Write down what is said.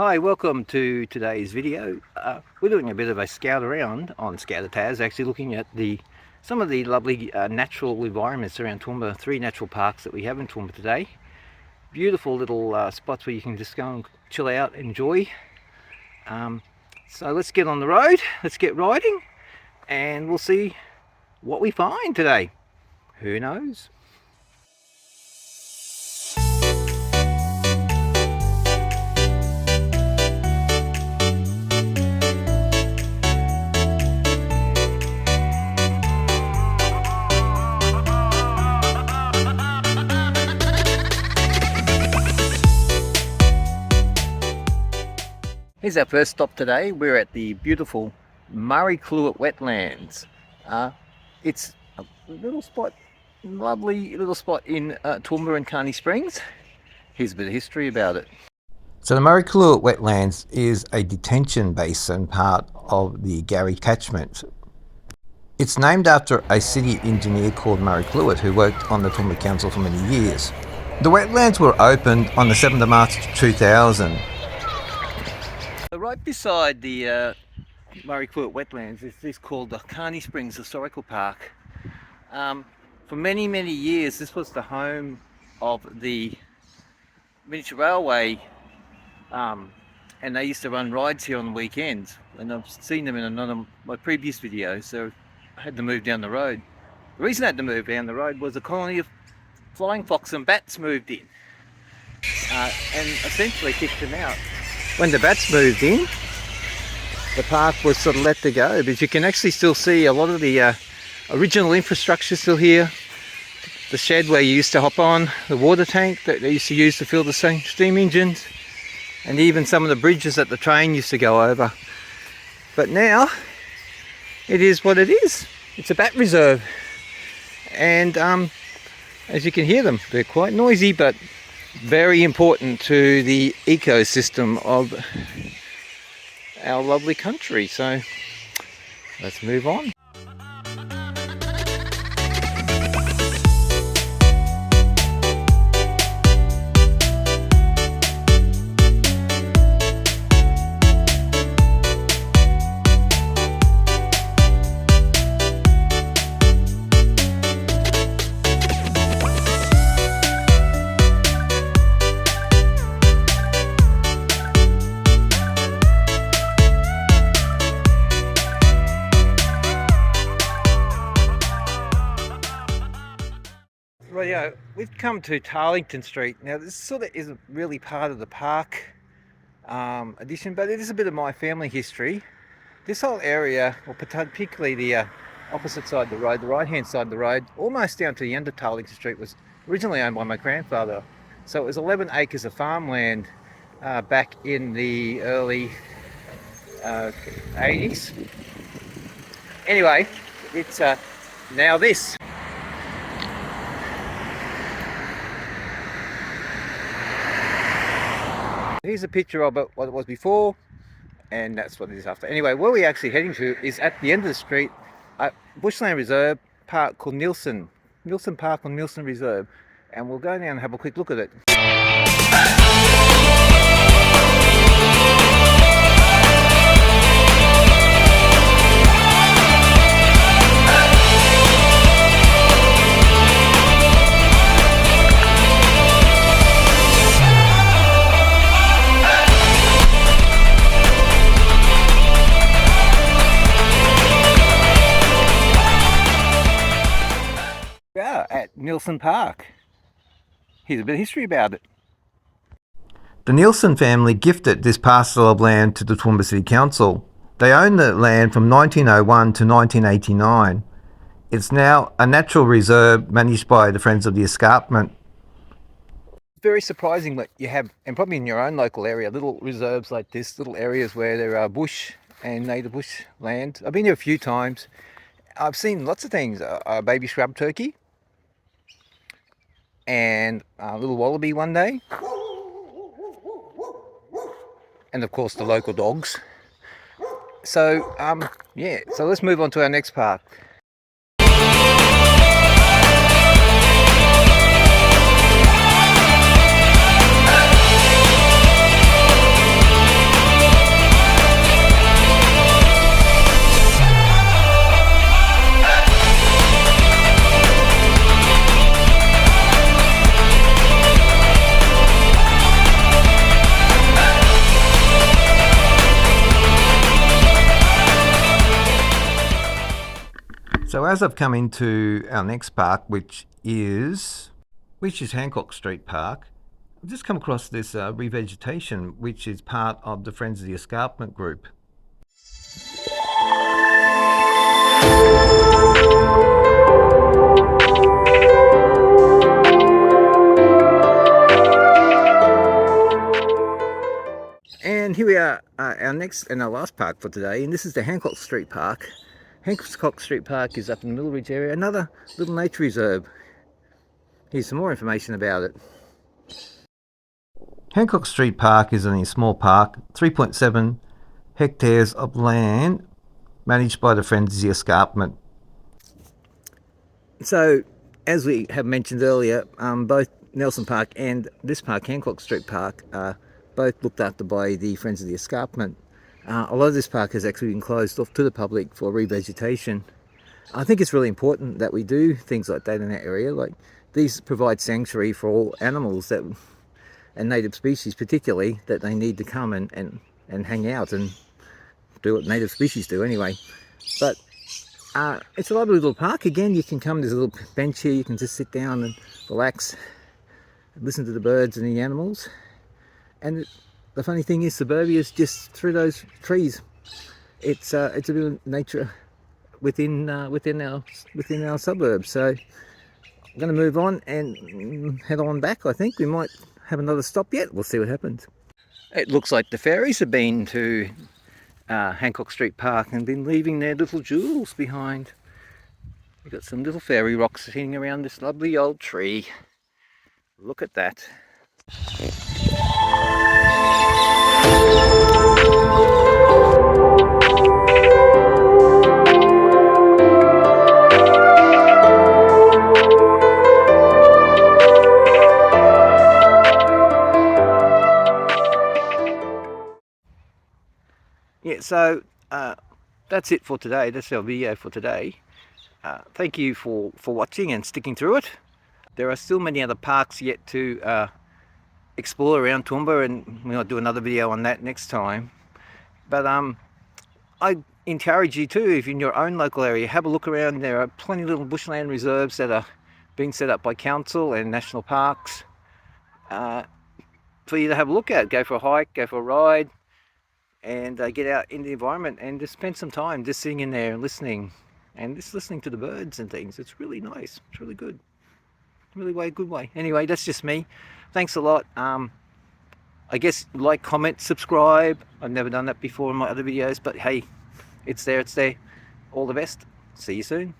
Hi, welcome to today's video. We're doing a bit of a scout around on Scoutataz, actually looking at some of the lovely natural environments around Toowoomba, 3 natural parks that we have in Toowoomba today. Beautiful little spots where you can just go and chill out, enjoy. So let's get on the road, let's get riding, and we'll see what we find today. Who knows? Here's our first stop today. We're at the beautiful wetlands. It's a little spot, lovely little spot in Toowoomba and Kearney Springs. Here's a bit of history about it. So the wetlands is a detention basin part of the Garry catchment. It's named after a city engineer called Murray Cluett who worked on the Toowoomba Council for many years. The wetlands were opened on the 7th of March 2000. Right beside the Murray Cluett wetlands is this called the Kearney Springs Historical Park. For many years this was the home of the miniature railway, and they used to run rides here on the weekends, and I've seen them in another of my previous videos, so I had to move down the road. The reason I had to move down the road was a colony of flying fox and bats moved in, and essentially kicked them out. When the bats moved in, the park was sort of let to go, but you can actually still see a lot of the original infrastructure still here. The shed where you used to hop on, the water tank that they used to use to fill the steam engines, and even some of the bridges that the train used to go over. But now, it is what it is. It's a bat reserve. And as you can hear them, they're quite noisy, but very important to the ecosystem of our lovely country. So let's move on. Well, yeah, we've come to Tarlington Street. Now, this sort of isn't really part of the park addition, but it is a bit of my family history. This whole area, or particularly the opposite side of the road, the right-hand side of the road, almost down to the end of Tarlington Street, was originally owned by my grandfather. So it was 11 acres of farmland back in the early 80s. Anyway, it's now this. Here's a picture of it, what it was before, and that's what it is after. Anyway, where we're actually heading to is at the end of the street, a Bushland Reserve Park called Nielsen Park on Nielsen Reserve, and we'll go down and have a quick look at it. At Nielsen Park. Here's a bit of history about it. The Nielsen family gifted this parcel of land to the Toowoomba City Council. They owned the land from 1901 to 1989. It's now a natural reserve managed by the Friends of the Escarpment. Very surprising that you have, and probably in your own local area, little reserves like this, little areas where there are bush and native bush land. I've been here a few times. I've seen lots of things, a baby scrub turkey, and a little wallaby one day, and of course the local dogs. So yeah, so let's move on to our next park. as I've come into our next park, which is Hancock Street Park, I've just come across this revegetation, which is part of the Friends of the Escarpment group. And here we are, our next and our last park for today, and this is the Hancock Street Park. Hancock Street Park is up in the Middleridge area, another little nature reserve. Here's some more information about it. Hancock Street Park is a small park, 3.7 hectares of land, managed by the Friends of the Escarpment. So, as we have mentioned earlier, both Nelson Park and this park, Hancock Street Park, are both looked after by the Friends of the Escarpment. A lot of this park has actually been closed off to the public for revegetation. I think it's really important that we do things like that in that area. Like, these provide sanctuary for all animals that, and native species particularly, that they need to come and hang out and do what native species do anyway. But it's a lovely little park. Again, you can come, there's a little bench here, you can just sit down and relax and listen to the birds and the animals. And the funny thing is, suburbia is just through those trees. It's a bit of nature within our suburbs. So I'm going to move on and head on back. I think we might have another stop yet. We'll see what happens. It looks like the fairies have been to Hancock Street Park and been leaving their little jewels behind. We've got some little fairy rocks sitting around this lovely old tree. Look at that. Yeah, so that's it for today. That's our video for today. Thank you for watching and sticking through it. There are still many other parks yet to explore around Toowoomba, and we'll do another video on that next time. But I encourage you too, if in your own local area, have a look around. There are plenty of little bushland reserves that are being set up by council and national parks for you to have a look at. Go for a hike, go for a ride, and get out in the environment and just spend some time just sitting in there and listening to the birds and things. It's really nice. It's really good. Really good way. Anyway, that's just me. Thanks a lot. I guess like, comment, subscribe. I've never done that before in my other videos, but hey, it's there. All the best. See you soon.